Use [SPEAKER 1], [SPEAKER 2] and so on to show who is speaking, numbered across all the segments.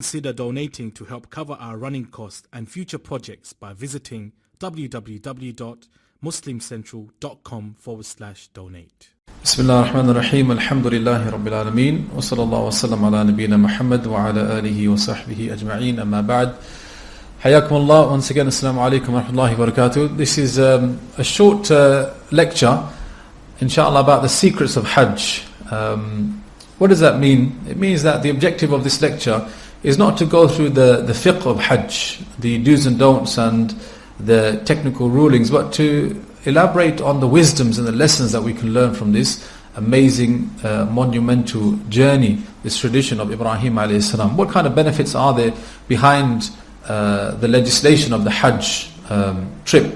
[SPEAKER 1] consider donating to help cover our running costs and future projects by visiting www.muslimcentral.com/donate.
[SPEAKER 2] Bismillah ar-Rahman ar-Rahim. Alhamdulillahi Rabbil Alameen. Wa sallallahu wa sallam ala nabiyyina Muhammad wa ala alihi wa sahbihi ajma'een. Amma ba'd. Hayakum Allah. Once again, assalamu alaikum wa rahmatullahi wa barakatuh. This is a short lecture, inshallah, about the secrets of Hajj. What does that mean? It means that the objective of this lecture is not to go through the fiqh of Hajj, the do's and don'ts and the technical rulings, but to elaborate on the wisdoms and the lessons that we can learn from this amazing, monumental journey, this tradition of Ibrahim alayhi salam. What kind of benefits are there behind the legislation of the Hajj trip?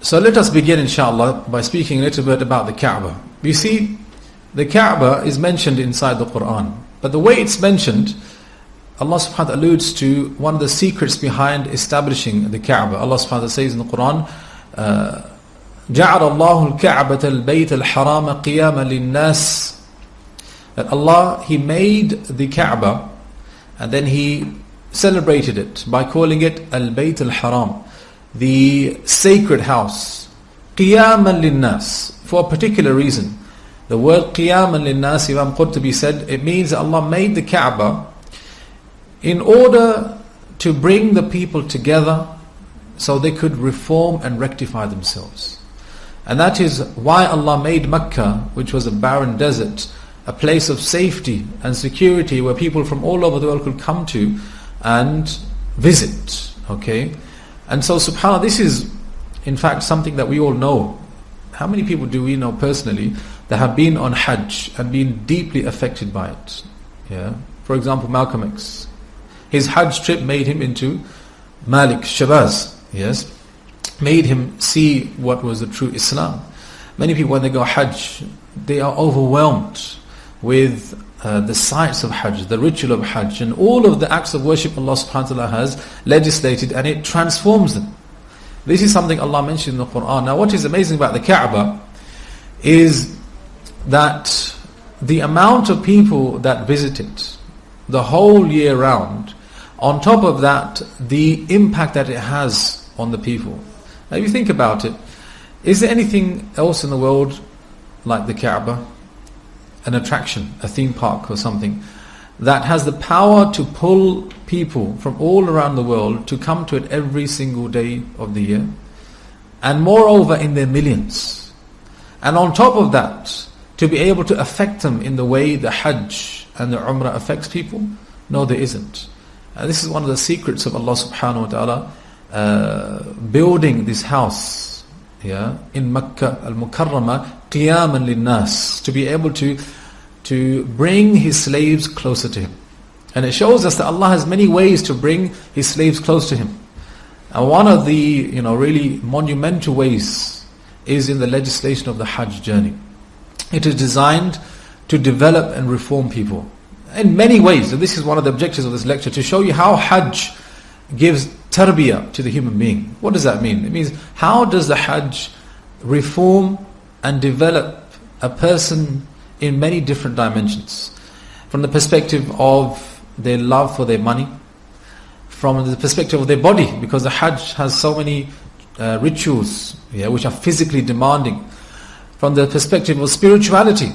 [SPEAKER 2] So let us begin, inshallah, by speaking a little bit about the Kaaba. You see, the Kaaba is mentioned inside the Quran, but the way it's mentioned, Allah subhanahu wa ta'ala alludes to one of the secrets behind establishing the Kaaba. Allah subhanahu wa ta'ala says in the Quran, جَعَلَ اللَّهُ الْكَعْبَةَ الْبَيْتَ الْحَرَامَ قِيَامًا لِلنَّاسِ. That Allah, He made the Kaaba and then He celebrated it by calling it Al-Bayt Al-Haram, the sacred house. قِيَامًا لِلنَّاسِ, for a particular reason. The word قِيَامًا لِلنَّاسِ, Imam Qurtubi said, it means that Allah made the Kaaba in order to bring the people together so they could reform and rectify themselves. And that is why Allah made Mecca, which was a barren desert, a place of safety and security where people from all over the world could come to and visit. Okay? And so subhanAllah, this is in fact something that we all know. How many people do we know personally that have been on Hajj and been deeply affected by it? Yeah. For example, Malcolm X. His Hajj trip made him into Malik Shabazz. Yes, made him see what was the true Islam. Many people, when they go Hajj, they are overwhelmed with the sights of Hajj, the ritual of Hajj, and all of the acts of worship Allah subhanahu wa ta'ala has legislated, and it transforms them. This is something Allah mentioned in the Quran. Now what is amazing about the Kaaba is that the amount of people that visit it the whole year round, on top of that, the impact that it has on the people. Now if you think about it, is there anything else in the world like the Kaaba, an attraction, a theme park or something, that has the power to pull people from all around the world to come to it every single day of the year, and moreover in their millions, and on top of that to be able to affect them in the way the Hajj and the Umrah affects people? No, there isn't. This is one of the secrets of Allah subhanahu wa ta'ala building this house, yeah, in Makkah al-Mukarramah, qiyaman lin-nas, to be able to bring His slaves closer to Him. And it shows us that Allah has many ways to bring His slaves close to Him. And one of the really monumental ways is in the legislation of the Hajj journey. It is designed to develop and reform people in many ways. And this is one of the objectives of this lecture, to show you how Hajj gives tarbiyah to the human being. What does that mean? It means, how does the Hajj reform and develop a person in many different dimensions? From the perspective of their love for their money, from the perspective of their body, because the Hajj has so many rituals, yeah, which are physically demanding. From the perspective of spirituality,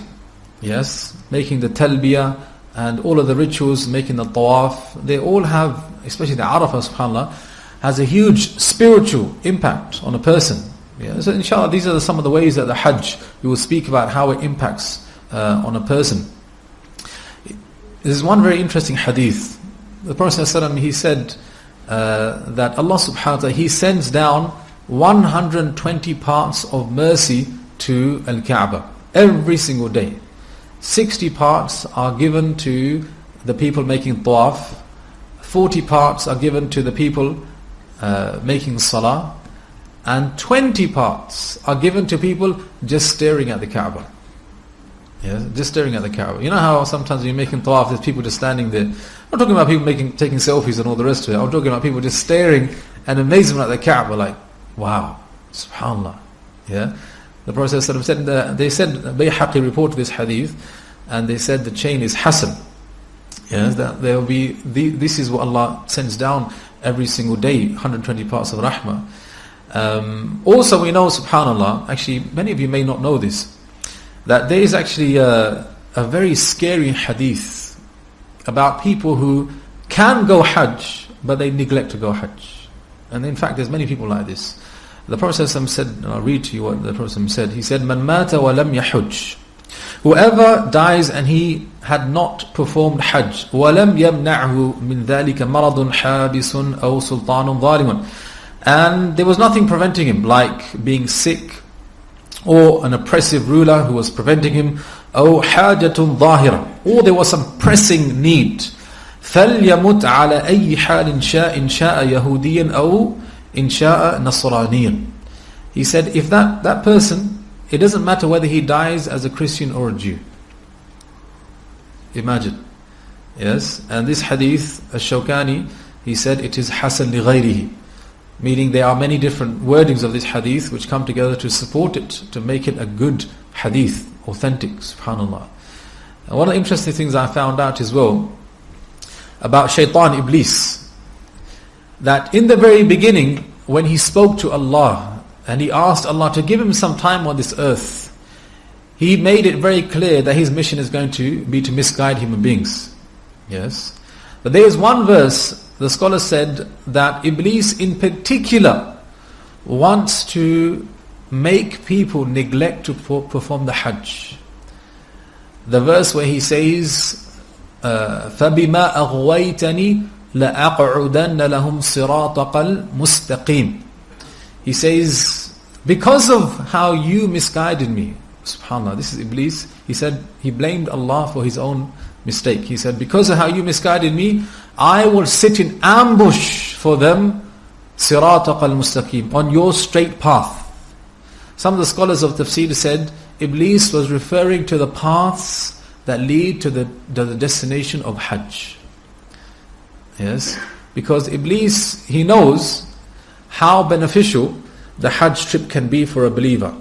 [SPEAKER 2] yes, making the talbiyah and all of the rituals, making the tawaf, they all have, especially the Arafah, subhanAllah, has a huge spiritual impact on a person. Yeah. So inshallah, these are some of the ways that the Hajj, we will speak about how it impacts on a person. There's one very interesting hadith. The Prophet ﷺ, he said that Allah subhanahu wa ta'ala, He sends down 120 parts of mercy to Al-Kaaba every single day. 60 parts are given to the people making tawaf, 40 parts are given to the people making salah, and 20 parts are given to people just staring at the Kaaba. Yes, just staring at the Kaaba. You know how sometimes when you're making tawaf, there's people just standing there. I'm not talking about people taking selfies and all the rest of it. I'm talking about people just staring and amazement at the Kaaba, like, wow, subhanAllah. Yeah. The Prophet ﷺ said, they said, Bayhaqi reported this hadith, and they said the chain is Hasan. Yes, that there will be, this is what Allah sends down every single day, 120 parts of rahmah. Also we know, subhanAllah, actually many of you may not know this, that there is actually a very scary hadith about people who can go Hajj, but they neglect to go Hajj. And in fact, there's many people like this. The Prophet ﷺ said, and I'll read to you what the Prophet ﷺ said. He said, "Man mata wa lam yahuj." Whoever dies and he had not performed Hajj, وَلَمْ يَمْنَعْهُ مِنْ ذَلِكَ مَرَضٌ حَابِسٌ أَوْ سُلْطَانٌ ظَالِمٌ. And there was nothing preventing him, like being sick, or an oppressive ruler who was preventing him, أَوْ حَاجَةٌ ظَاهِرًا, or there was some pressing need. فَلْيَمُتْ عَلَى أَيِّ حَالٍ شَاءٍ إِنْ شَاءَ يَهُودِيًا أَوْ إِنْ شَاءَ نَصْرَانِيًا. He said, if that person, it doesn't matter whether he dies as a Christian or a Jew. Imagine. Yes, and this hadith, Ash-Shawkani, he said it is Hasan li ghayrihi, meaning there are many different wordings of this hadith which come together to support it, to make it a good hadith, authentic, subhanAllah. And one of the interesting things I found out as well about Shaitan Iblis, that in the very beginning when he spoke to Allah and he asked Allah to give him some time on this earth, he made it very clear that his mission is going to be to misguide human beings. Yes. But there is one verse, the scholar said, that Iblis in particular wants to make people neglect to perform the Hajj. The verse where he says, فَبِمَا أَغْوَيْتَنِي لَأَقْعُدَنَّ لَهُمْ صِرَاطَقَ الْمُسْتَقِيمِ. He says, because of how you misguided me, subhanAllah, this is Iblis, he said, he blamed Allah for his own mistake. He said, because of how you misguided me, I will sit in ambush for them, صِرَاطَقَ الْمُسْتَقِيمِ, on your straight path. Some of the scholars of tafsir said, Iblis was referring to the paths that lead to the destination of Hajj. Yes, because Iblis, he knows how beneficial the Hajj trip can be for a believer.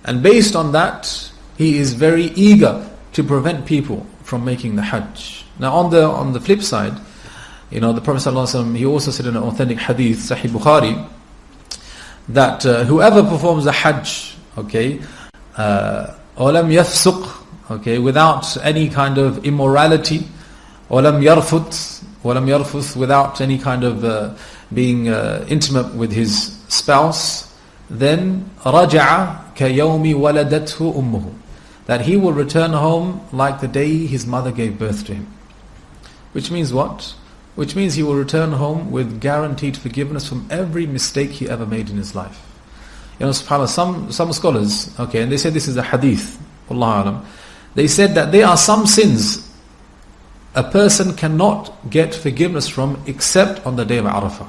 [SPEAKER 2] And based on that, he is very eager to prevent people from making the Hajj. Now on the flip side, the Prophet ﷺ, he also said in an authentic hadith, Sahih Bukhari, that whoever performs the Hajj, okay, وَلَمْ يَفْسُقْ, okay, without any kind of immorality, وَلَمْ يَرْفُثْ, without any kind of being intimate with his spouse, then رَجَعَ كَيَوْمِ وَلَدَتْهُ أُمُّهُ, that he will return home like the day his mother gave birth to him. Which means what? Which means he will return home with guaranteed forgiveness from every mistake he ever made in his life. SubhanAllah, some scholars, okay, and they said this is a hadith, Wallahu alam, they said that there are some sins a person cannot get forgiveness from except on the day of Arafah.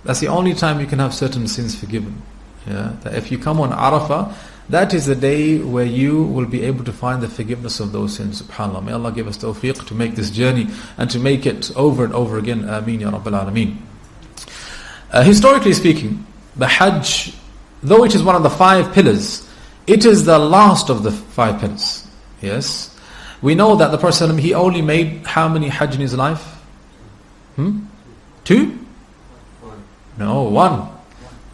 [SPEAKER 2] That's the only time you can have certain sins forgiven. Yeah? That if you come on Arafah, that is the day where you will be able to find the forgiveness of those sins. SubhanAllah. May Allah give us tawfiq to make this journey and to make it over and over again. Ameen ya Rabbil Alameen. Historically speaking, the Hajj, though it is one of the 5 pillars, it is the last of the 5 pillars. Yes. We know that the Prophet ﷺ, he only made how many Hajj in his life? 2? No, 1.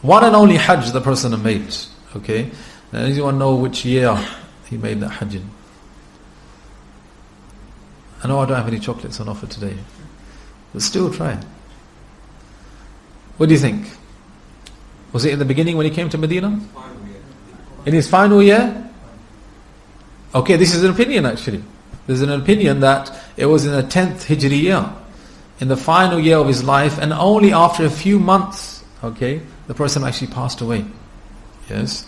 [SPEAKER 2] 1 and only Hajj the Prophet ﷺ made. Okay? Now, does anyone know which year he made that Hajj in? I know I don't have any chocolates on offer today, but still try. What do you think? Was it in the beginning when he came to Medina? In his final year? Okay, this is an opinion actually. There's an opinion that it was in the 10th Hijri year, in the final year of his life, and only after a few months, okay, the person actually passed away. Yes.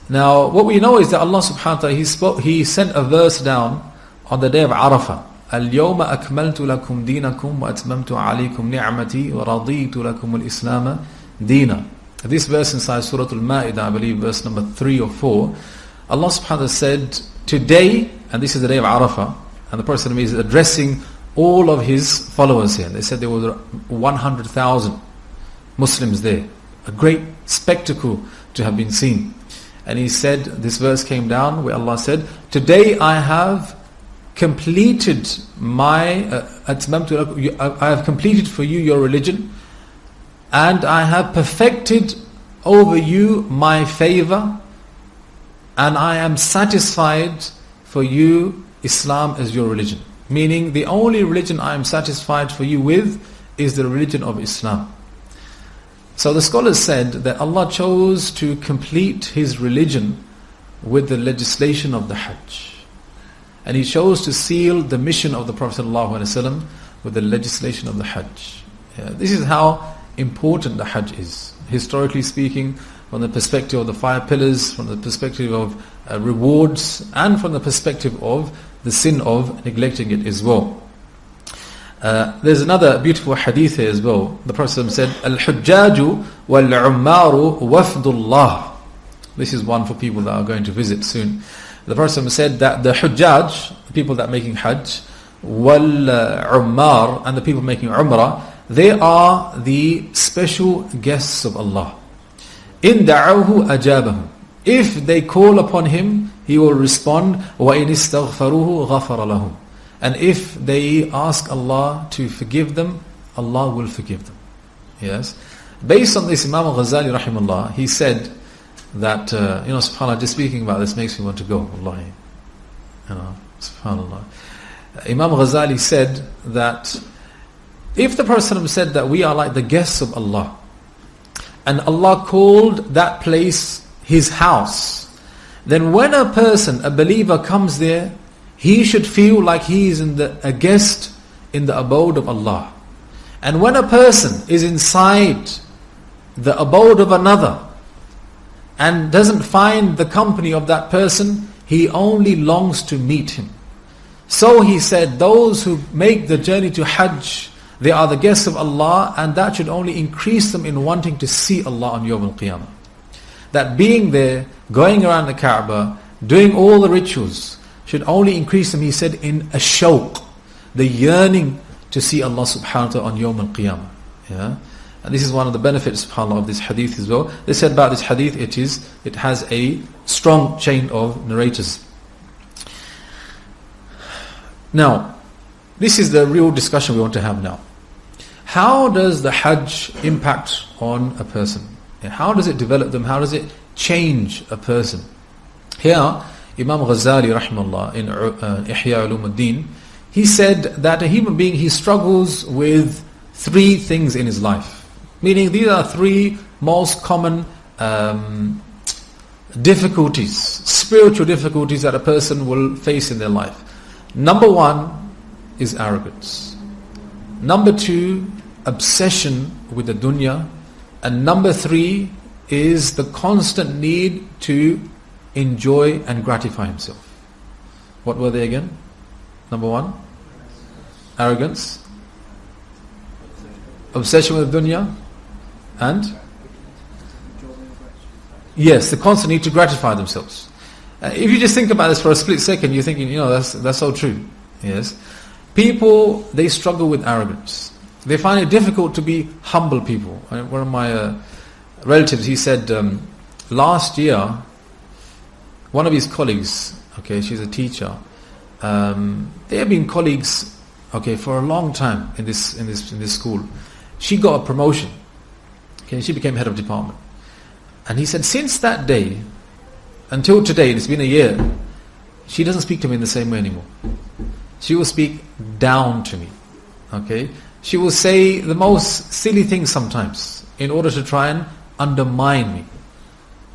[SPEAKER 2] Now, what we know is that Allah subhanahu wa ta'ala, he sent a verse down on the day of Arafah. اليوم أكملت لكم دينكم وأتممت عليكم نعمتي ورضيت لكم الإسلام دينا. This verse inside Surah Al-Ma'idah, I believe verse number 3 or 4, Allah subhanahu wa ta'ala said, today, and this is the day of Arafah, and the Prophet is addressing all of his followers here. They said there were 100,000 Muslims there. A great spectacle to have been seen. And he said, this verse came down where Allah said, today I have completed I have completed for you your religion, and I have perfected over you my favor, and I am satisfied for you Islam as your religion. Meaning the only religion I am satisfied for you with is the religion of Islam. So the scholars said that Allah chose to complete His religion with the legislation of the Hajj. And He chose to seal the mission of the Prophet ﷺ with the legislation of the Hajj. This is how important the Hajj is. Historically speaking, from the perspective of the 5 pillars, from the perspective of rewards, and from the perspective of the sin of neglecting it as well. There's another beautiful hadith here as well. The Prophet said, Al-Hujjaju wal-Ummaru wafdullah. This is one for people that are going to visit soon. The Prophet said that the Hujjaj, the people that are making Hajj, wal-Ummar, and the people making Umrah, they are the special guests of Allah. In da'awhu ajabahu. If they call upon Him, He will respond. وَإِنِ اسْتَغْفَرُوهُ غَفَرَ لَهُمْ. And if they ask Allah to forgive them, Allah will forgive them. Yes. Based on this, Imam Ghazali rahimahullah, he said that, subhanAllah, just speaking about this makes me want to go. Wallahi. SubhanAllah. Imam Ghazali said that if the Prophet said that we are like the guests of Allah, and Allah called that place His house, then when a person, a believer comes there, he should feel like he is a guest in the abode of Allah. And when a person is inside the abode of another and doesn't find the company of that person, he only longs to meet him. So he said, those who make the journey to Hajj, they are the guests of Allah, and that should only increase them in wanting to see Allah on Yawm al-Qiyamah. That being there, going around the Kaaba, doing all the rituals, should only increase them, he said, in a shawq, the yearning to see Allah subhanahu wa ta'ala on Yawm al-Qiyamah. Yeah? And this is one of the benefits, subhanAllah, of this hadith as well. They said about this hadith, it has a strong chain of narrators. Now, this is the real discussion we want to have now. How does the Hajj impact on a person? How does it develop them? How does it change a person? Here, Imam Ghazali rahimahullah in Ihya Ulumuddin, he said that a human being, he struggles with 3 things in his life. Meaning these are 3 most common difficulties, spiritual difficulties that a person will face in their life. Number 1 is arrogance. Number 2, obsession with the dunya. And number 3 is the constant need to enjoy and gratify himself. What were they again? Number 1, arrogance, obsession with dunya, and yes, the constant need to gratify themselves. If you just think about this for a split second, you're thinking, that's so true. Yes, people, they struggle with arrogance. They find it difficult to be humble people. One of my relatives, he said last year, one of his colleagues, okay, she's a teacher, they have been colleagues, okay, for a long time in this school. She got a promotion, okay, she became head of department, and he said since that day until today, it's been a year, she doesn't speak to me in the same way anymore. She will speak down to me, okay. She will say the most silly things sometimes in order to try and undermine me.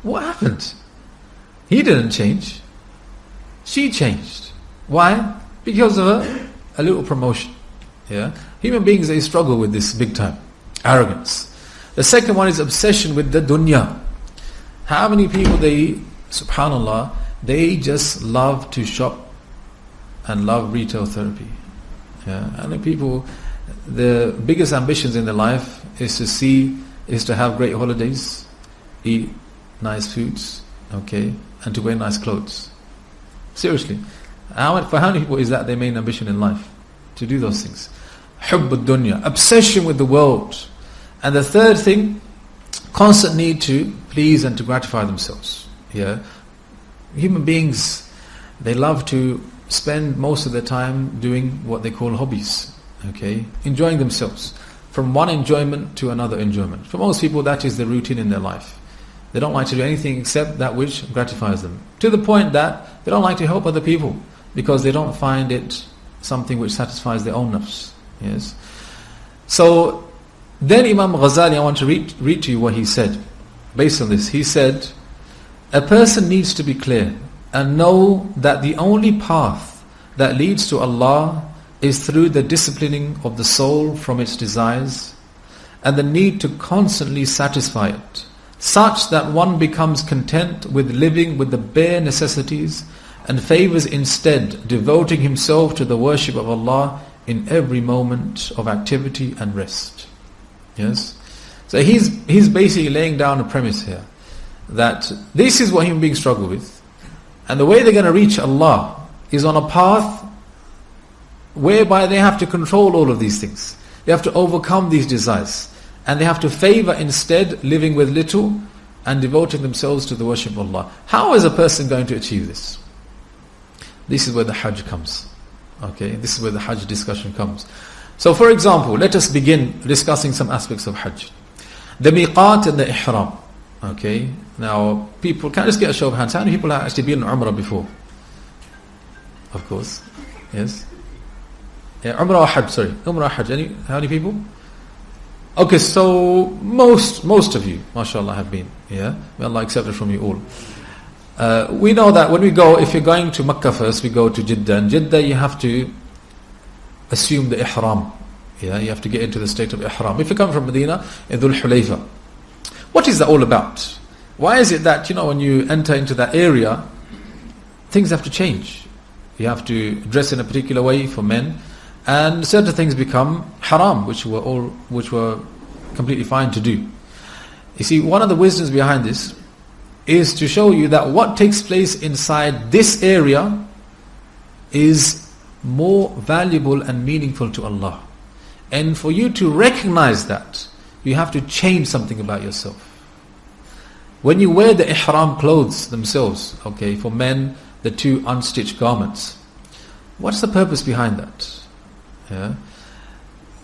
[SPEAKER 2] What happened? He didn't change. She changed. Why? Because of a little promotion. Yeah. Human beings, they struggle with this big time. Arrogance. The second one is obsession with the dunya. How many people, they, subhanallah, they just love to shop and love retail therapy. Yeah. And the people, the biggest ambitions in their life is to have great holidays, eat nice foods, okay, and to wear nice clothes. Seriously, for how many people is that their main ambition in life? To do those things. Hubb ad-dunya, obsession with the world. And the third thing, constant need to please and to gratify themselves. Yeah, human beings, they love to spend most of their time doing what they call hobbies, okay, enjoying themselves, from one enjoyment to another enjoyment. For most people, that is the routine in their life. They don't like to do anything except that which gratifies them, to the point that they don't like to help other people because they don't find it something which satisfies their own nafs. Yes. So then Imam Ghazali, I want to read to you what he said based on this. He said, a person needs to be clear and know that the only path that leads to Allah is through the disciplining of the soul from its desires and the need to constantly satisfy it, such that one becomes content with living with the bare necessities and favors instead devoting himself to the worship of Allah in every moment of activity and rest. Yes? So he's basically laying down a premise here that this is what human beings struggle with, and the way they're going to reach Allah is on a path whereby they have to control all of these things. They have to overcome these desires, and they have to favor instead living with little and devoting themselves to the worship of Allah. How is a person going to achieve this? This is where the Hajj comes. Okay, this is where the Hajj discussion comes. So for example, let us begin discussing some aspects of Hajj. The miqat and the ihram. Okay, now people, can I just get a show of hands? How many people have actually been on Umrah before? Of course, yes. Yeah, Umrah or Hajj, sorry. Umrah or Hajj, how many people? Okay, so most of you, mashallah, have been. Yeah, may Allah accept it from you all. We know that when we go, if you're going to Makkah first, we go to Jeddah. And Jeddah, you have to assume the ihram. Yeah, you have to get into the state of ihram. If you come from Medina, in Dhul Hulayfa. What is that all about? Why is it that, when you enter into that area, things have to change? You have to dress in a particular way for men, and certain things become haram, which were completely fine to do. You see, one of the wisdoms behind this is to show you that what takes place inside this area is more valuable and meaningful to Allah. And for you to recognize that, you have to change something about yourself. When you wear the ihram clothes themselves, okay, for men, the two unstitched garments, what's the purpose behind that? Yeah.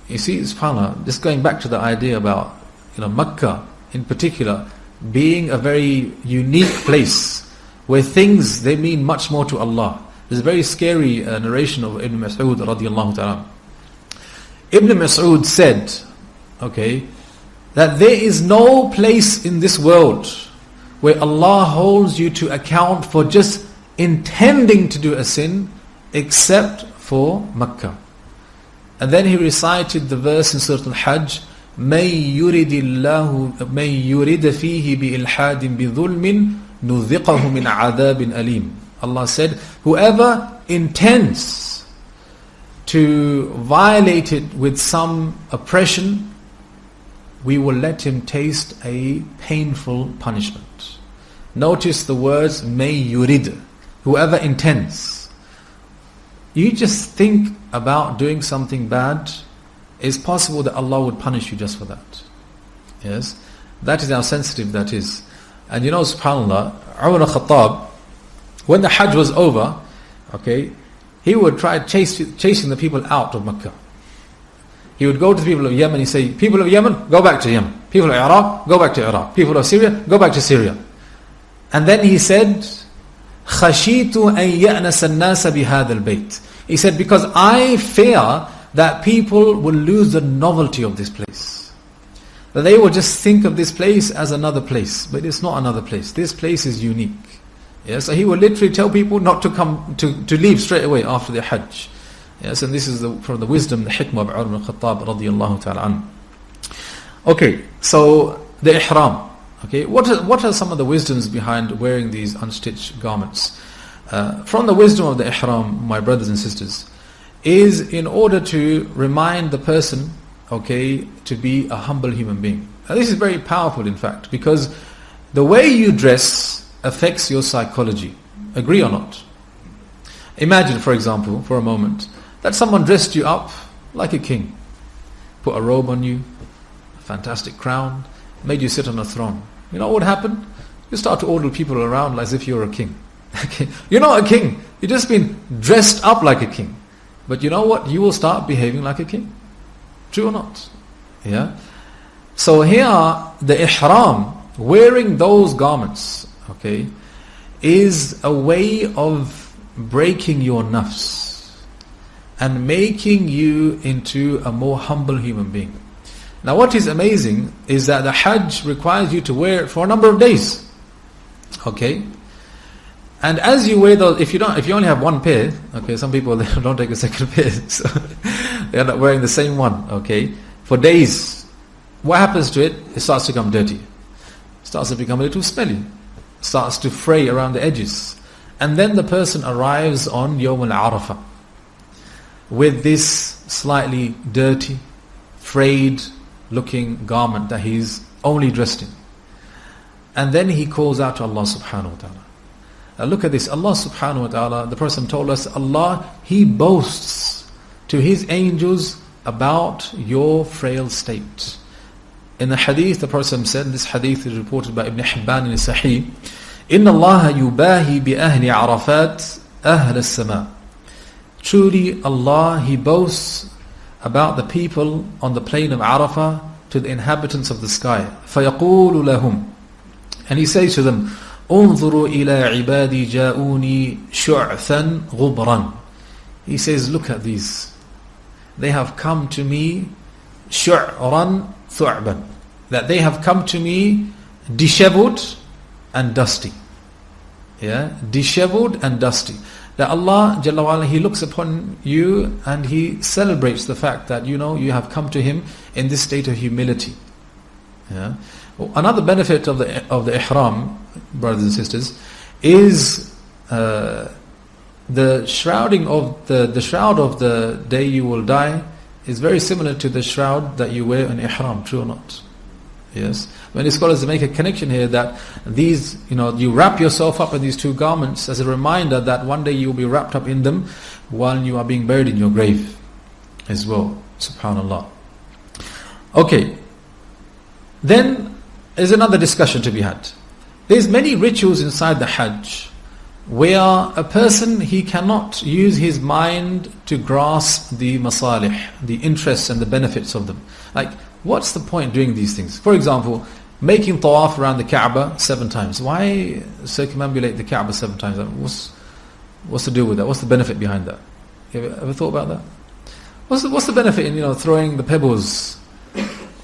[SPEAKER 2] You see, subhanAllah, just going back to the idea about Makkah in particular being a very unique place where things, they mean much more to Allah. There's a very scary narration of Ibn Mas'ud radiallahu ta'ala. Ibn Mas'ud said, okay, that there is no place in this world where Allah holds you to account for just intending to do a sin except for Makkah. And then he recited the verse in Surah Al-Hajj, مَن يُرِدَ فِيهِ بِإِلْحَادٍ بِظُلْمٍ نُذِقَهُ مِنْ عَذَابٍ أَلِيمٍ. Allah said, whoever intends to violate it with some oppression, we will let him taste a painful punishment. Notice the words may yurid, whoever intends. You just think about doing something bad, it's possible that Allah would punish you just for that. Yes, that is how sensitive that is. And subhanAllah, Umar al-Khattab, when the Hajj was over, okay, he would try chasing the people out of Makkah. He would go to the people of Yemen, he say, people of Yemen, go back to Yemen. People of Iraq, go back to Iraq. People of Syria, go back to Syria. And then he said, خَشِيتُ أَن يَأْنَسَ النَّاسَ بِهَذَا الْبَيْتِ. He said, because I fear that people will lose the novelty of this place. That they will just think of this place as another place. But it's not another place. This place is unique. Yeah, so he would literally tell people not to come, to leave straight away after the Hajj. Yes, and this is from the wisdom, the hikmah of Umar al-Khattab radiyallahu ta'ala anhu. Okay, so the ihram. Okay, what are some of the wisdoms behind wearing these unstitched garments? From the wisdom of the ihram, my brothers and sisters, is in order to remind the person, okay, to be a humble human being. Now, this is very powerful, in fact, because the way you dress affects your psychology. Agree or not? Imagine, for example, for a moment, that someone dressed you up like a king, put a robe on you, a fantastic crown, made you sit on a throne. You know what would happen? You start to order people around as if you're a king. Okay. You're not a king, You've just been dressed up like a king. But you know what? You will start behaving like a king. True or not? Yeah. So here, the ihram, wearing those garments, okay, is a way of breaking your nafs and making you into a more humble human being. Now what is amazing is that the Hajj requires you to wear it for a number of days. Okay? And as you wear those, if you only have one pair, okay, some people they don't take a second pair, so they end up wearing the same one, okay, for days. What happens to it? It starts to become dirty. It starts to become a little smelly. It starts to fray around the edges. And then the person arrives on Yawm al-Arafah with this slightly dirty, frayed looking garment that he's only dressed in. And then he calls out to Allah subhanahu wa ta'ala. Now look at this, Allah subhanahu wa ta'ala, the Prophet told us, Allah, He boasts to His angels about your frail state. In the hadith, the Prophet said, this hadith is reported by Ibn Hibban in Sahih, إِنَّ اللَّهَ يُبَاهِي بِأَهْلِ عَرَفَاتِ أَهْلَ السَّمَاءِ. Truly Allah, He boasts about the people on the plain of Arafah to the inhabitants of the sky. فَيَقُولُ لَهُمْ. And He says to them, انظروا إلى عبادي جاءوني شعثا غبرا. He says, look at these. They have come to me شعرا ثعبا. That they have come to me disheveled and dusty. Yeah, disheveled and dusty. That Allah Jalla wa'ala, He looks upon you and He celebrates the fact that you have come to Him in this state of humility. Yeah. Another benefit of the ihram, brothers and sisters, is the shrouding of the shroud of the day you will die is very similar to the shroud that you wear in ihram. True or not? Yes. Many scholars make a connection here that these, you wrap yourself up in these two garments as a reminder that one day you will be wrapped up in them while you are being buried in your grave as well. Subhanallah. Okay. Then there's another discussion to be had. There's many rituals inside the Hajj where a person, he cannot use his mind to grasp the masalih, the interests and the benefits of them. Like, what's the point doing these things? For example, making tawaf around the Kaaba 7 times. Why circumambulate the Kaaba 7 times? What's the deal with that? What's the benefit behind that? Have you ever thought about that? What's the benefit in throwing the pebbles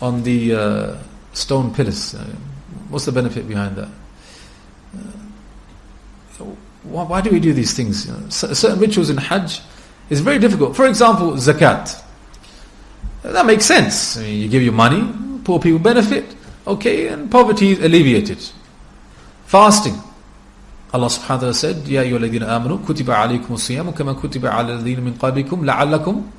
[SPEAKER 2] on the stone pillars? What's the benefit behind that? Why do we do these things? Certain rituals in Hajj is very difficult. For example, zakat. That makes sense. I mean, you give your money, poor people benefit, okay, and poverty is alleviated. Fasting. Allah subhanahu wa ta'ala said, Ya ayyuha alladhina amanu, kutiba alaykum as-siyamu kama kutiba ala alladhina min qablikum la'allakum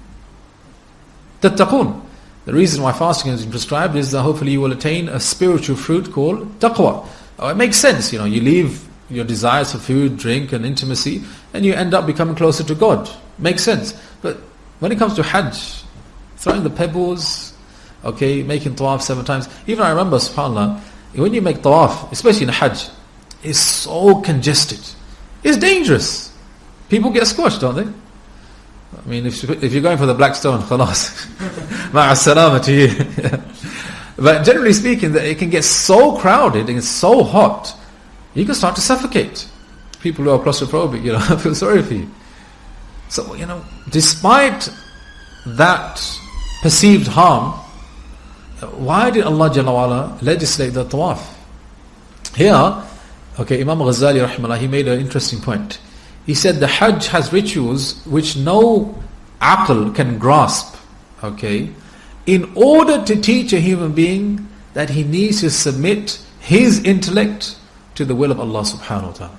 [SPEAKER 2] tattaqun. The reason why fasting has been prescribed is that hopefully you will attain a spiritual fruit called taqwa. Oh, it makes sense, you leave your desires for food, drink and intimacy and you end up becoming closer to God. Makes sense. But when it comes to Hajj, throwing the pebbles, okay, making tawaf 7 times. Even I remember, subhanAllah, when you make tawaf, especially in Hajj, it's so congested. It's dangerous. People get squashed, don't they? I mean, if you're going for the black stone, khalas, ma'as salama to you. But generally speaking, it can get so crowded and it's so hot, you can start to suffocate. People who are claustrophobic, I feel sorry for you. So, despite that perceived harm, why did Allah Jalla wa'ala legislate the tawaf? Here, okay, Imam Ghazali rahimahullah, he made an interesting point. He said the Hajj has rituals which no aql can grasp, okay, in order to teach a human being that he needs to submit his intellect to the will of Allah subhanahu wa ta'ala.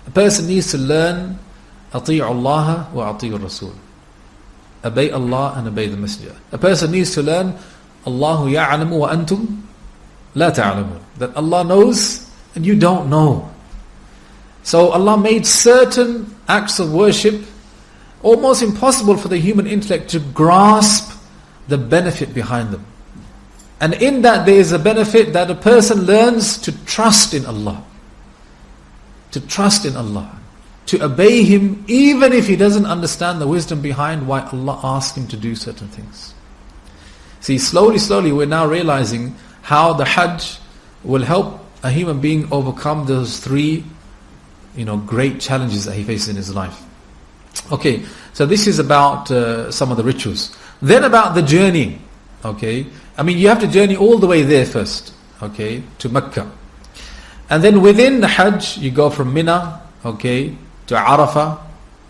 [SPEAKER 2] A person needs to learn ati'u Allah wa ati'u Rasul. Obey Allah and obey the Messenger. A person needs to learn Allahu ya'alamu wa antum la ta'alamun. That Allah knows and you don't know. So Allah made certain acts of worship almost impossible for the human intellect to grasp the benefit behind them. And in that there is a benefit that a person learns to trust in Allah. To trust in Allah. to obey Him, even if he doesn't understand the wisdom behind why Allah asked him to do certain things. See, slowly we're now realizing how the Hajj will help a human being overcome those three, great challenges that he faces in his life. Okay, so this is about some of the rituals. Then about the journey. Okay, you have to journey all the way there first. Okay, to Mecca, and then within the Hajj you go from Mina, okay, to Arafah,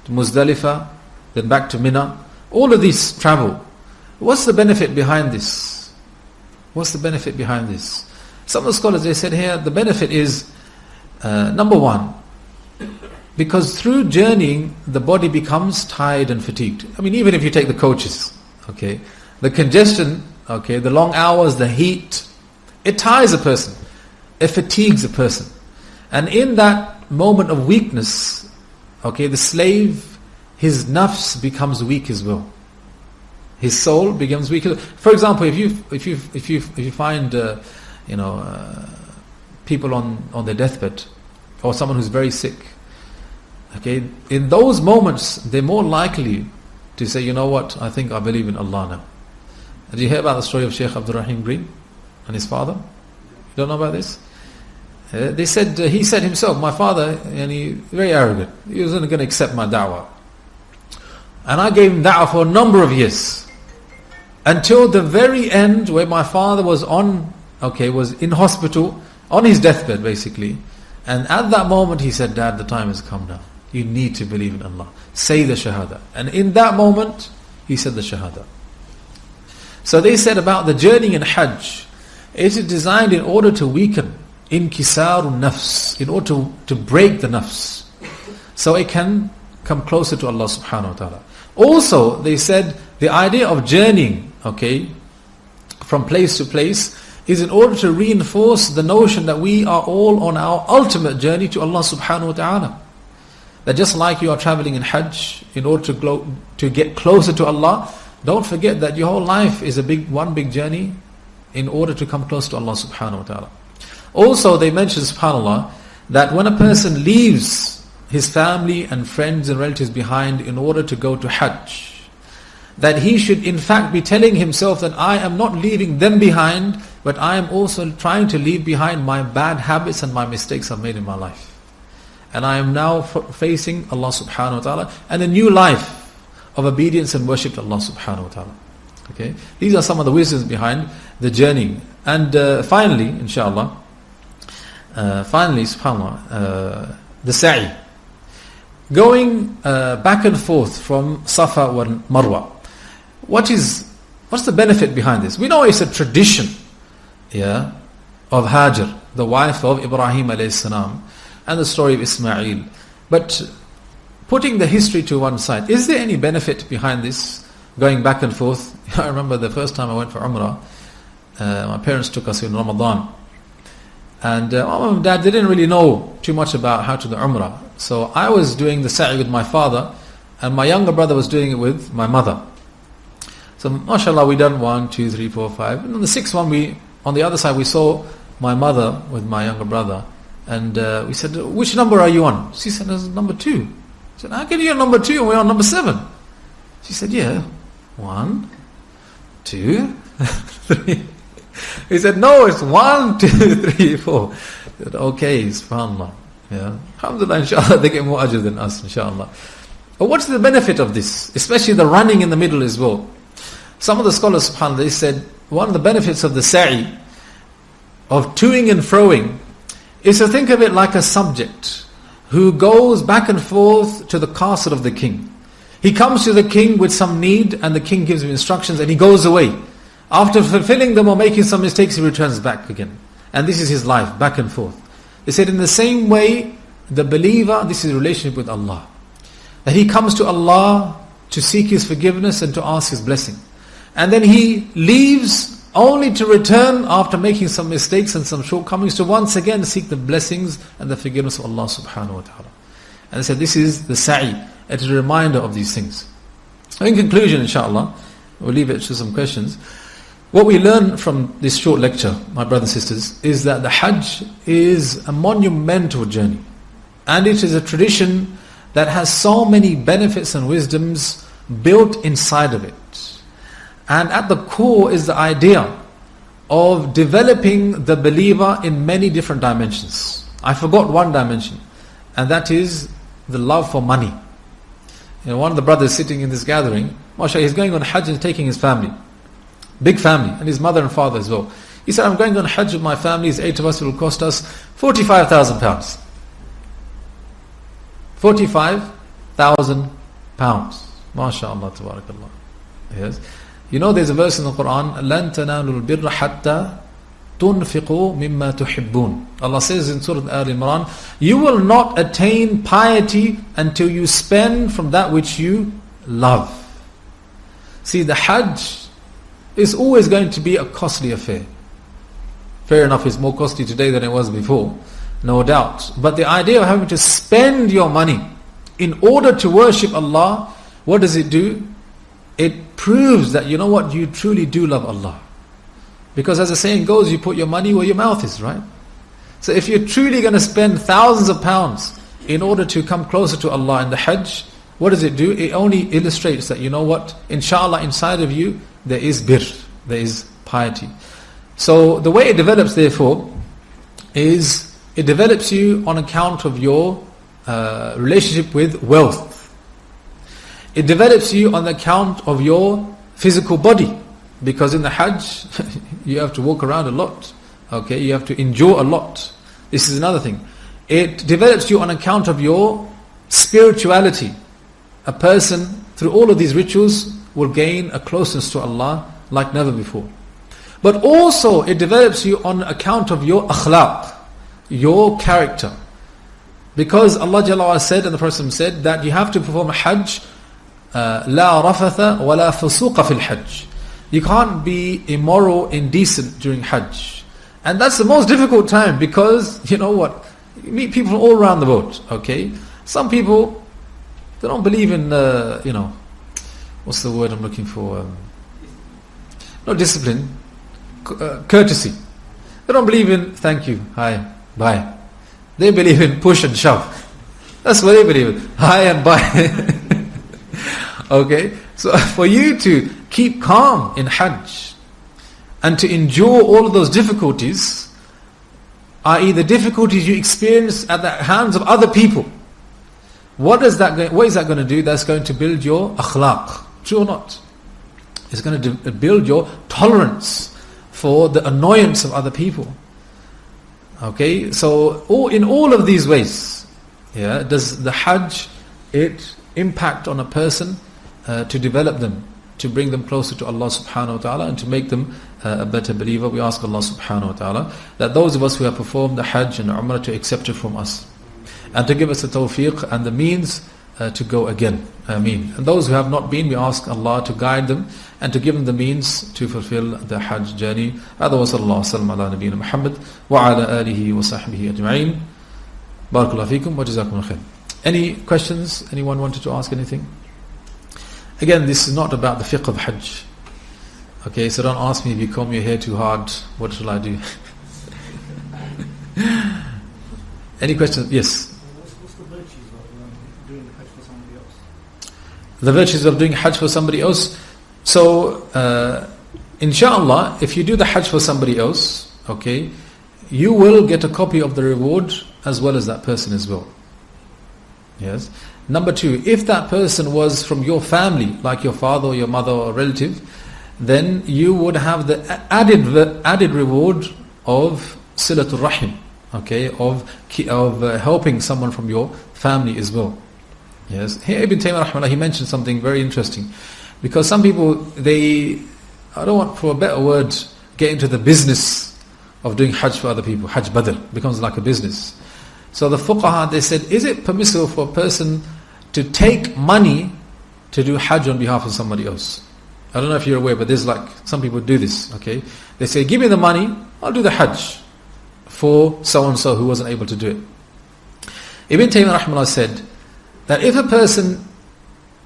[SPEAKER 2] to Muzdalifah, then back to Mina. All of these travel. What's the benefit behind this? What's the benefit behind this? Some of the scholars, they said here, the benefit is, number one, because through journeying, the body becomes tired and fatigued. Even if you take the coaches, okay, the congestion, okay, the long hours, the heat, it tires a person. It fatigues a person. And in that moment of weakness, okay, the slave, his nafs becomes weak as well. His soul becomes weak. For example, if you find people on their deathbed, or someone who's very sick, okay, in those moments they're more likely to say, you know what, I think I believe in Allah now. Did you hear about the story of Sheikh Abdul Rahim Green and his father? You don't know about this? They said, he said himself, my father, and he very arrogant, he wasn't going to accept my da'wah. And I gave him da'wah for a number of years, until the very end, where my father was was in hospital, on his deathbed basically. And at that moment he said, Dad, the time has come now. You need to believe in Allah. Say the Shahada. And in that moment, he said the Shahada. So they said about the journey in Hajj, it is designed in order to weaken inkisarun nafs, in order to break the nafs, so it can come closer to Allah subhanahu wa ta'ala. Also, they said the idea of journeying, okay, from place to place, is in order to reinforce the notion that we are all on our ultimate journey to Allah subhanahu wa ta'ala. That just like you are traveling in Hajj in order to get closer to Allah, don't forget that your whole life is one big journey in order to come close to Allah subhanahu wa ta'ala. Also, they mention, subhanAllah, that when a person leaves his family and friends and relatives behind in order to go to Hajj, that he should in fact be telling himself that I am not leaving them behind, but I am also trying to leave behind my bad habits and my mistakes I've made in my life. And I am now facing Allah subhanahu wa ta'ala and a new life of obedience and worship to Allah subhanahu wa ta'ala. Okay, these are some of the wisdoms behind the journey. And finally, inshallah, subhanAllah, the sa'i. Going back and forth from Safa and Marwa. What's the benefit behind this? We know it's a tradition, of Hajar, the wife of Ibrahim alayhi salam, and the story of Ismail. But putting the history to one side, is there any benefit behind this, going back and forth? I remember the first time I went for Umrah, my parents took us in Ramadan. And mom and dad, they didn't really know too much about how to do Umrah. So I was doing the sa'i with my father, and my younger brother was doing it with my mother. So mashallah, we done 1, 2, 3, 4, 5. And on the 6th one, on the other side, we saw my mother with my younger brother. And we said, which number are you on? She said, number 2. I said, how can you on number 2 and we're on number 7? She said, yeah, 1, 2, 3. He said, no, it's 1, 2, 3, 4. I said, okay, subhanAllah. Yeah. Alhamdulillah, inshallah, they get more ajr than us, inshallah. But what's the benefit of this? Especially the running in the middle as well. Some of the scholars, subhanAllah, they said, one of the benefits of the sa'i, of toing and froing, is to think of it like a subject who goes back and forth to the castle of the king. He comes to the king with some need, and the king gives him instructions, and he goes away. After fulfilling them or making some mistakes, he returns back again. And this is his life, back and forth. They said in the same way, the believer, this is a relationship with Allah. That he comes to Allah to seek His forgiveness and to ask His blessing. And then he leaves only to return after making some mistakes and some shortcomings to once again seek the blessings and the forgiveness of Allah subhanahu wa ta'ala. And they said this is the sa'i. It is a reminder of these things. In conclusion, inshallah, we'll leave it to some questions. What we learn from this short lecture, my brothers and sisters, is that the Hajj is a monumental journey. And it is a tradition that has so many benefits and wisdoms built inside of it. And at the core is the idea of developing the believer in many different dimensions. I forgot one dimension, and that is the love for money. You know, one of the brothers sitting in this gathering, mashallah, he's going on Hajj and taking his family. Big family, and his mother and father as well. He said, I'm going on Hajj with my family, it's 8 of us, it will cost us £45,000. £45,000. MashaAllah, tabarakallah. Yes. You know there's a verse in the Quran, لَن تَنَالُوا الْبِرَّ حَتَّى تُنْفِقُوا مِمَّا تُحِبُّونَ. Allah says in Surah Al-Imran, you will not attain piety until you spend from that which you love. See, the Hajj is always going to be a costly affair. Fair enough, it's more costly today than it was before, no doubt. But the idea of having to spend your money in order to worship Allah, what does it do? It proves that, you know what, you truly do love Allah. Because as the saying goes, you put your money where your mouth is, right? So if you're truly going to spend thousands of pounds in order to come closer to Allah in the Hajj, what does it do? It only illustrates that, you know what, inshallah, inside of you, there is birr, there is piety. So the way it develops, therefore, is it develops you on account of your relationship with wealth. It develops you on account of your physical body, because in the Hajj you have to walk around a lot, okay, you have to endure a lot. This is another thing. It develops you on account of your spirituality. A person through all of these rituals will gain a closeness to Allah like never before. But also it develops you on account of your akhlaq, your character, because Allah Jalla wa said, and the Prophet said, that you have to perform a Hajj, لا رفث ولا فسوق في الحج. You can't be immoral, indecent during Hajj. And that's the most difficult time, because, you know what, you meet people from all around the world, okay? Some people, they don't believe in, you know, what's the word I'm looking for? Not discipline, courtesy. They don't believe in thank you, hi, bye. They believe in push and shove. That's what they believe in, hi and bye. Okay, so for you to keep calm in Hajj and to endure all of those difficulties, i.e. the difficulties you experience at the hands of other people, what is that going to do? That's going to build your akhlaq, true or not? It's going to build your tolerance for the annoyance of other people. Okay, so in all of these ways, yeah, does the Hajj, it impact on a person to develop them, to bring them closer to Allah subhanahu wa ta'ala, and to make them a better believer. We ask Allah subhanahu wa ta'ala that those of us who have performed the Hajj and Umrah to accept it from us, and to give us the tawfiq and the means to go again. Ameen. And those who have not been, we ask Allah to guide them and to give them the means to fulfill the Hajj journey. هذا وصلى الله وسلم على نبينا محمد وعلى آله وصحبه أجمعين. بارك الله فيكم وجزاكم الله خير. Any questions? Anyone wanted to ask anything? Again, this is not about the fiqh of Hajj. Okay, so don't ask me if you comb your hair too hard, what shall I do? Any questions? Yes.
[SPEAKER 3] What's the virtues of doing the Hajj for somebody else?
[SPEAKER 2] The virtues of doing Hajj for somebody else. So, inshallah, if you do the Hajj for somebody else, okay, you will get a copy of the reward as well as that person as well. Yes. Number two, if that person was from your family, like your father or your mother or relative, then you would have the added reward of silatul rahim, okay, of helping someone from your family as well. Yes. Here Ibn Taymiyyah rahimahullah, he mentioned something very interesting, because some people, I don't want, for a better word, get into the business of doing Hajj for other people. Hajj Badr becomes like a business. So the fuqaha, they said, is it permissible for a person to take money to do Hajj on behalf of somebody else? I don't know if you're aware, but there's like, some people do this, okay? They say, give me the money, I'll do the Hajj for so-and-so who wasn't able to do it. Ibn Taymiyyah rahimahullah said that if a person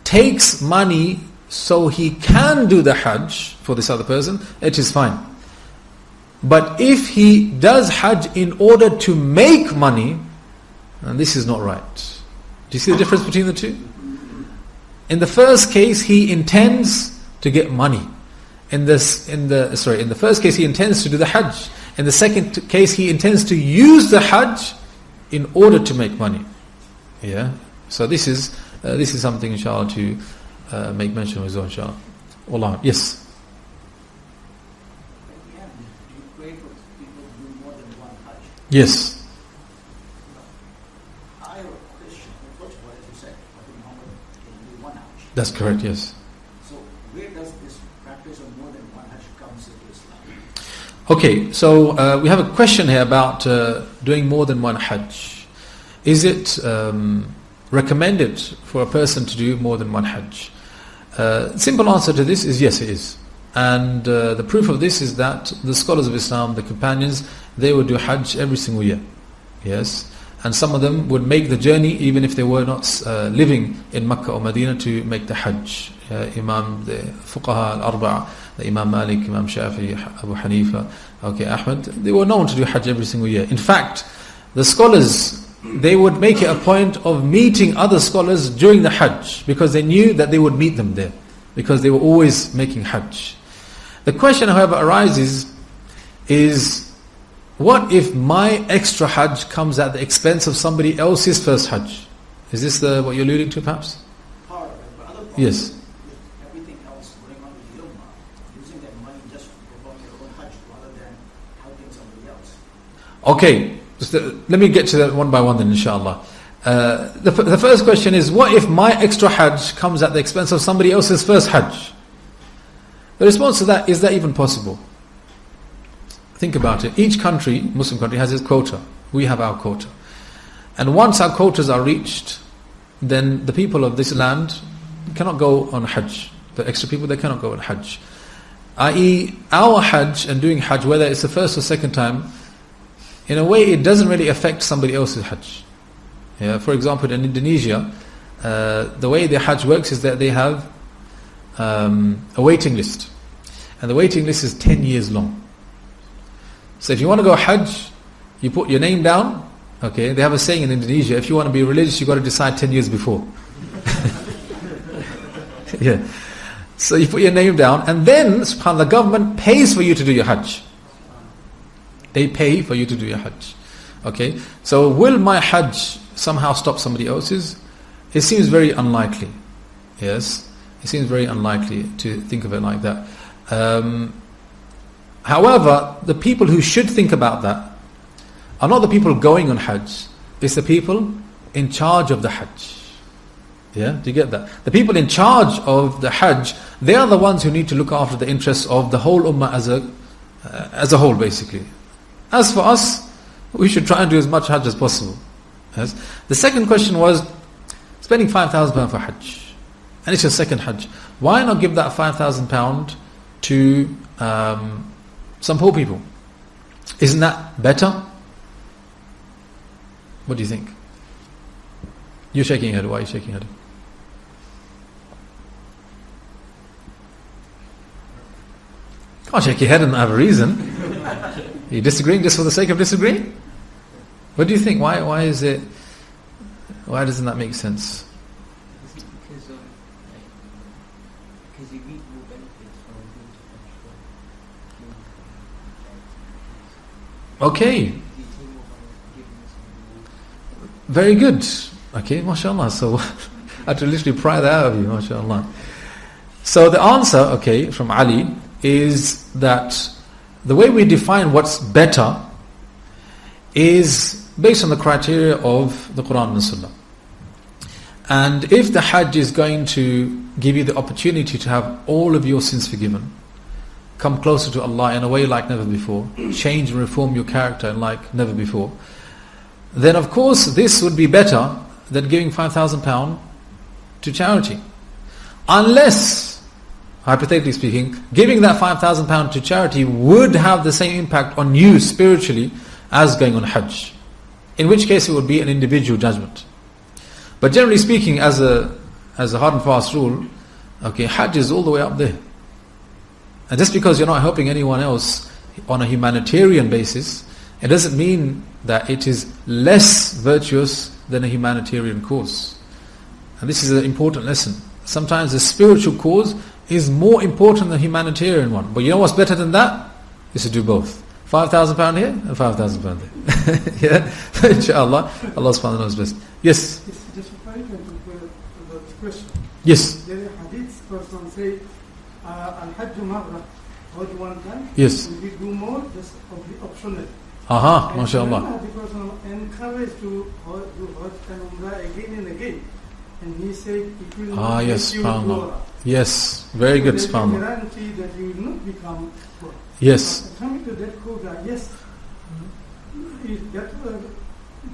[SPEAKER 2] takes money so he can do the Hajj for this other person, it is fine. But if he does Hajj in order to make money, and this is not right. Do you see the difference between the two? In the first case, he intends to get money. In the first case, he intends to do the Hajj. In the second case, he intends to use the Hajj in order to make money. Yeah. So this is something, inshallah, to make mention of as well, inshallah. Allah. Yes. Yes. That's correct, yes.
[SPEAKER 4] So where does this practice of more than one Hajj comes into Islam?
[SPEAKER 2] Okay, so we have a question here about doing more than one Hajj. Is it recommended for a person to do more than one Hajj? Simple answer to this is yes, it is. And the proof of this is that the scholars of Islam, the companions, they would do Hajj every single year. Yes. And some of them would make the journey even if they were not living in Makkah or Medina to make the Hajj. Imam, the Fuqaha al-Arba'a, the Imam Malik, Imam Shafi'i, Abu Hanifa, Ahmad, they were known to do Hajj every single year. In fact, the scholars, they would make it a point of meeting other scholars during the Hajj because they knew that they would meet them there because they were always making Hajj. The question, however, arises is, what if my extra Hajj comes at the expense of somebody else's first Hajj? Is this what you're alluding to, perhaps?
[SPEAKER 4] Part of it, but other part
[SPEAKER 2] Yes.
[SPEAKER 4] of everything else going on with the Ummah, using that money just to perform their own Hajj rather than helping somebody else.
[SPEAKER 2] Okay, let me get to that one by one then, inshallah. The first question is, what if my extra Hajj comes at the expense of somebody else's first Hajj? The response to that, is that even possible? Think about it. Each country, Muslim country, has its quota. We have our quota. And once our quotas are reached, then the people of this land cannot go on Hajj. The extra people, they cannot go on Hajj. I.e., our Hajj and doing Hajj, whether it's the first or second time, in a way it doesn't really affect somebody else's Hajj. Yeah, for example, in Indonesia, the way their Hajj works is that they have a waiting list. And the waiting list is 10 years long. So if you want to go Hajj, you put your name down. Okay, they have a saying in Indonesia, if you want to be religious, you've got to decide 10 years before. Yeah. So you put your name down, and then, subhanAllah, the government pays for you to do your Hajj. They pay for you to do your Hajj. Okay, so will my Hajj somehow stop somebody else's? It seems very unlikely. Yes, it seems very unlikely to think of it like that. However, the people who should think about that are not the people going on Hajj, it's the people in charge of the Hajj. Yeah, do you get that? The people in charge of the Hajj, they are the ones who need to look after the interests of the whole Ummah as a whole, basically. As for us, we should try and do as much Hajj as possible. Yes? The second question was, spending £5,000 for Hajj, and it's your second Hajj. Why not give that £5,000 to some poor people? Isn't that better? What do you think? You're shaking your head. Why are you shaking your head? Can't shake your head and not have a reason. Are you disagreeing just for the sake of disagreeing? What do you think? Why doesn't that make sense?
[SPEAKER 5] Because you reap more benefits from going to Hajj.
[SPEAKER 2] Okay. Very good. Okay, mashallah. So I had to literally pry that out of you, mashallah. So the answer, okay, from Ali is that the way we define what's better is based on the criteria of the Quran and Sunnah. And if the Hajj is going to give you the opportunity to have all of your sins forgiven, come closer to Allah in a way like never before, change and reform your character like never before, then of course this would be better than giving £5,000 to charity. Unless, hypothetically speaking, giving that £5,000 to charity would have the same impact on you spiritually as going on Hajj. In which case it would be an individual judgment. But generally speaking, as a hard and fast rule, okay, Hajj is all the way up there. And just because you're not helping anyone else on a humanitarian basis, it doesn't mean that it is less virtuous than a humanitarian cause. And this is an important lesson. Sometimes the spiritual cause is more important than the humanitarian one. But you know what's better than that? Is to do both. £5,000 here and £5,000 there. Yeah? Inshallah. Allah subhanahu wa ta'ala knows best. Yes?
[SPEAKER 3] It's just a point to the question.
[SPEAKER 2] Yes?
[SPEAKER 3] There is a hadith person say, Al-Hajj Marra, Hajj one time.
[SPEAKER 2] Yes.
[SPEAKER 3] If we do more, just optional.
[SPEAKER 2] Aha,
[SPEAKER 3] And
[SPEAKER 2] mashallah.
[SPEAKER 3] the person encouraged to do Hajj and Umrah again and again. And he said, it will
[SPEAKER 2] Ah,
[SPEAKER 3] not
[SPEAKER 2] yes,
[SPEAKER 3] make you
[SPEAKER 2] subhanAllah.
[SPEAKER 3] poorer.
[SPEAKER 2] Yes, very good,
[SPEAKER 3] There is a
[SPEAKER 2] subhanAllah.
[SPEAKER 3] guarantee that you will not become poor.
[SPEAKER 2] Yes.
[SPEAKER 3] But coming to that quota, yes, that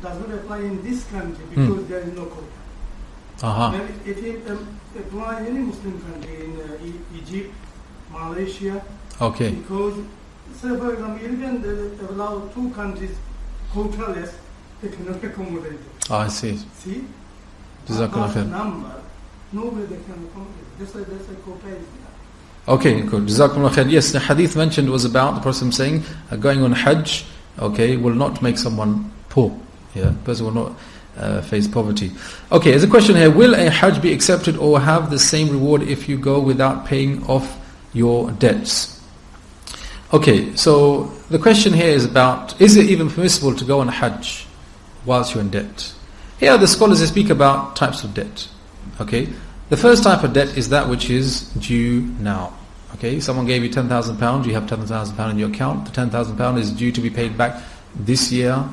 [SPEAKER 3] does not apply in this country because there is no quota.
[SPEAKER 2] Aha.
[SPEAKER 3] And if you apply any Muslim country in Egypt, Malaysia,
[SPEAKER 2] Okay.
[SPEAKER 3] because, say for example, even they allow two countries quota-less, they cannot accommodate it.
[SPEAKER 2] Ah, I see.
[SPEAKER 3] See?
[SPEAKER 2] Jazakallah khair.
[SPEAKER 3] Number, nobody they can accommodate. That's why quota is there.
[SPEAKER 2] Okay, cool. Jazakumullah khair. Yes, the hadith mentioned was about the Prophet saying going on Hajj, okay, will not make someone poor. Yeah, person will not face poverty. Okay, there's a question here. Will a Hajj be accepted or have the same reward if you go without paying off your debts? Okay, so the question here is about, is it even permissible to go on Hajj whilst you're in debt? Here the scholars they speak about types of debt. Okay, the first type of debt is that which is due now. Okay, someone gave you £10,000, you have £10,000 in your account, the £10,000 is due to be paid back this year,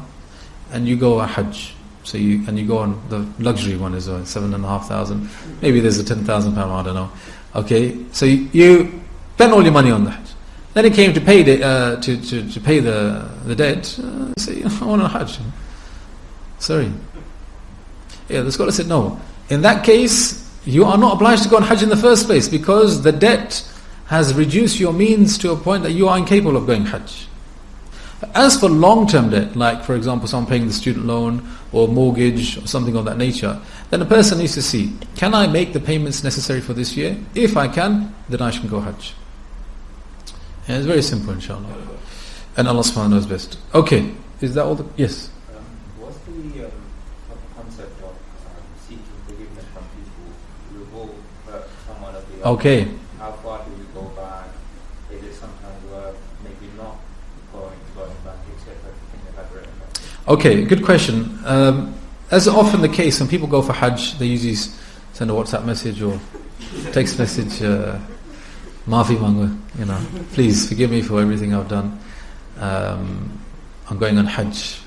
[SPEAKER 2] and you go a Hajj. So you go on the luxury one as well, 7,500. Maybe there's a £10,000, I don't know. Okay, so you spend all your money on that. Then it came to pay to pay the debt. You say, I want a Hajj. Sorry. Yeah, the scholar said no. In that case, you are not obliged to go on Hajj in the first place because the debt has reduced your means to a point that you are incapable of going Hajj. As for long-term debt, like for example someone paying the student loan or mortgage or something of that nature, then a person needs to see, can I make the payments necessary for this year? If I can, then I should go Hajj. And it's very simple, inshallah. And Allah subhanahu wa ta'ala knows best. Okay, is that all the... Yes?
[SPEAKER 5] What's the concept of seeking forgiveness from people who will hurt someone of the other?
[SPEAKER 2] Okay.
[SPEAKER 5] How far do we go back? Is it sometimes worth maybe not going back, etc.? Can you elaborate on that?
[SPEAKER 2] Okay, good question. As often the case, when people go for Hajj, they usually send a WhatsApp message or text message, Maafi mango, please forgive me for everything I've done. I'm going on Hajj.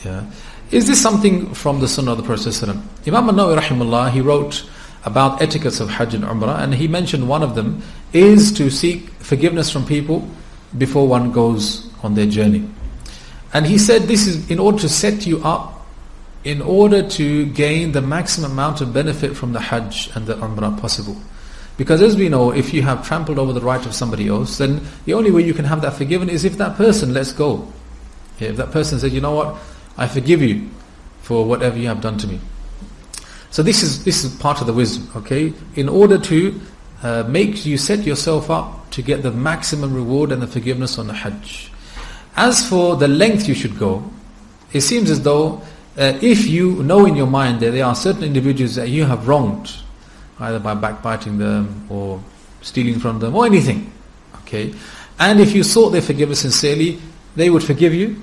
[SPEAKER 2] Yeah. Is this something from the Sunnah of the Prophet ﷺ? Imam An-Nawawi rahimahullah, he wrote about etiquettes of Hajj and Umrah, and he mentioned one of them is to seek forgiveness from people before one goes on their journey. And he said this is in order to set you up, in order to gain the maximum amount of benefit from the Hajj and the Umrah possible. Because as we know, if you have trampled over the right of somebody else, then the only way you can have that forgiven is if that person lets go. Yeah, if that person says, you know what, I forgive you for whatever you have done to me. So this is part of the wisdom, okay? In order to make you set yourself up to get the maximum reward and the forgiveness on the Hajj. As for the length you should go, it seems as though if you know in your mind that there are certain individuals that you have wronged, either by backbiting them or stealing from them or anything, okay? And if you sought their forgiveness sincerely, they would forgive you,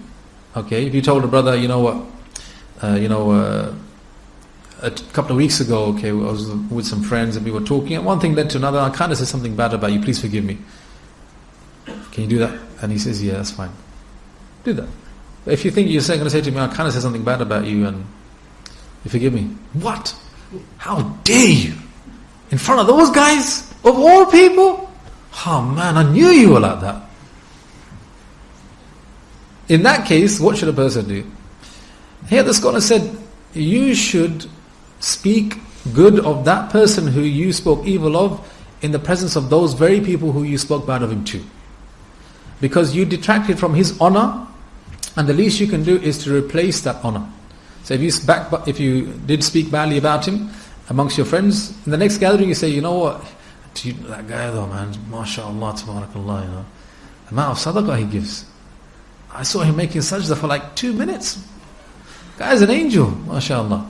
[SPEAKER 2] okay? If you told a brother, you know what, a couple of weeks ago, okay, I was with some friends and we were talking, and one thing led to another. I kind of said something bad about you. Please forgive me. Can you do that? And he says, yeah, that's fine. Do that. But if you think you're going to say to me, I kind of said something bad about you, and you forgive me. What? How dare you? In front of those guys, of all people? Oh man, I knew you were like that. In that case, what should a person do? Here the scholar said, you should speak good of that person who you spoke evil of in the presence of those very people who you spoke bad of him to. Because you detracted from his honor, and the least you can do is to replace that honor. So if you did speak badly about him amongst your friends, in the next gathering you say, you know what, that guy though, man, mashallah, tabarakallah, the amount of sadaqah he gives. I saw him making sajda for like 2 minutes. Guy's an angel, mashallah.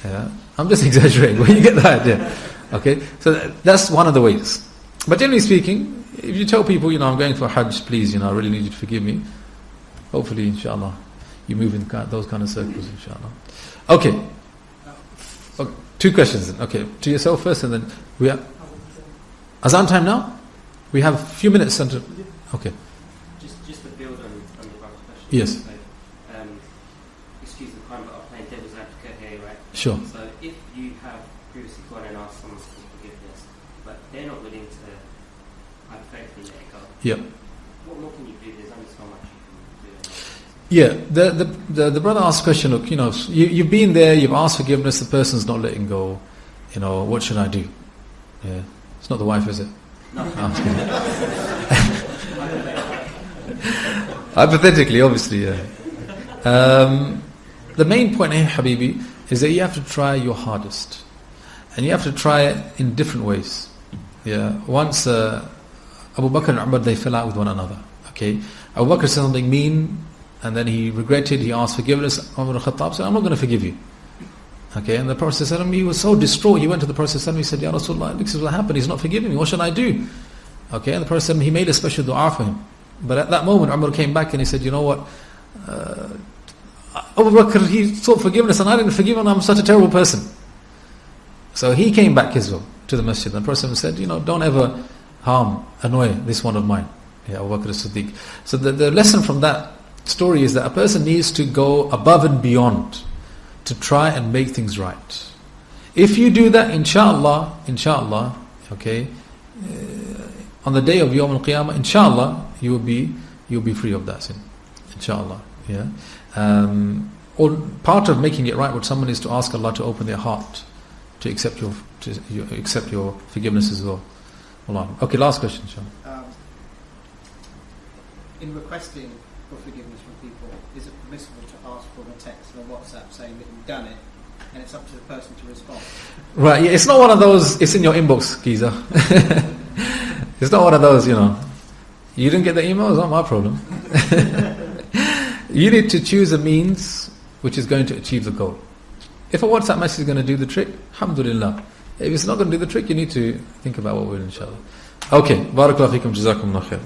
[SPEAKER 2] Yeah, I'm just exaggerating, but you get the idea. Okay, so that's one of the ways. But generally speaking, if you tell people, I'm going for Hajj, please, I really need you to forgive me. Hopefully, inshallah, you move in those kind of circles, inshallah. Okay. 2 questions then. Okay, to yourself first, and then we are Azan time now. We have a few minutes until. Okay.
[SPEAKER 6] Just to build on the brother's question.
[SPEAKER 2] Yes.
[SPEAKER 6] So, excuse the pun, but I'm playing devil's advocate here, right?
[SPEAKER 2] Sure.
[SPEAKER 6] So if you have previously gone and asked someone for forgiveness, but they're not willing to hypothetically let it go.
[SPEAKER 2] Yeah.
[SPEAKER 6] What more can you do? There's only so much you can do.
[SPEAKER 2] Yeah, the brother asked a question, look, you've been there, you've asked forgiveness, the person's not letting go, what should I do? Yeah. It's not the wife, is it?
[SPEAKER 6] No.
[SPEAKER 2] Hypothetically, obviously, yeah. The main point here, Habibi, is that you have to try your hardest. And you have to try it in different ways. Yeah. Once Abu Bakr and Umar, they fell out with one another. Okay. Abu Bakr said something mean, and then he regretted, he asked forgiveness. Umar al-Khattab said, I'm not going to forgive you. Okay, and the Prophet ﷺ, he was so distraught, he went to the Prophet ﷺ, he said, Ya Rasulullah, this is what happened, he's not forgiving me, what should I do? Okay, and the Prophet ﷺ, he made a special dua for him. But at that moment, Umar came back and he said, you know what, Abu Bakr, he sought forgiveness and I didn't forgive him, I'm such a terrible person. So he came back as well to the masjid, and the Prophet ﷺ said, don't ever annoy this one of mine, Abu Bakr as-Siddiq. So the lesson from that story is that a person needs to go above and beyond to try and make things right. If you do that, inshallah, okay, on the day of Yawm al-Qiyamah, inshallah, you'll be free of that sin. Inshallah, yeah. Or part of making it right with someone is to ask Allah to open their heart to accept your forgiveness as well. Allah. Okay, last question, inshallah.
[SPEAKER 7] In requesting for forgiveness from people, is it permissible to ask for a text or a WhatsApp saying that you've done it, and it's up to the person to respond? Right,
[SPEAKER 2] yeah, it's not one of those, it's in your inbox, Giza. It's not one of those, you didn't get the email, it's not my problem. You need to choose a means which is going to achieve the goal. If a WhatsApp message is going to do the trick, alhamdulillah. If it's not going to do the trick, you need to think about what will, inshallah. Okay, barakallahu feekum, jazakumullah khair.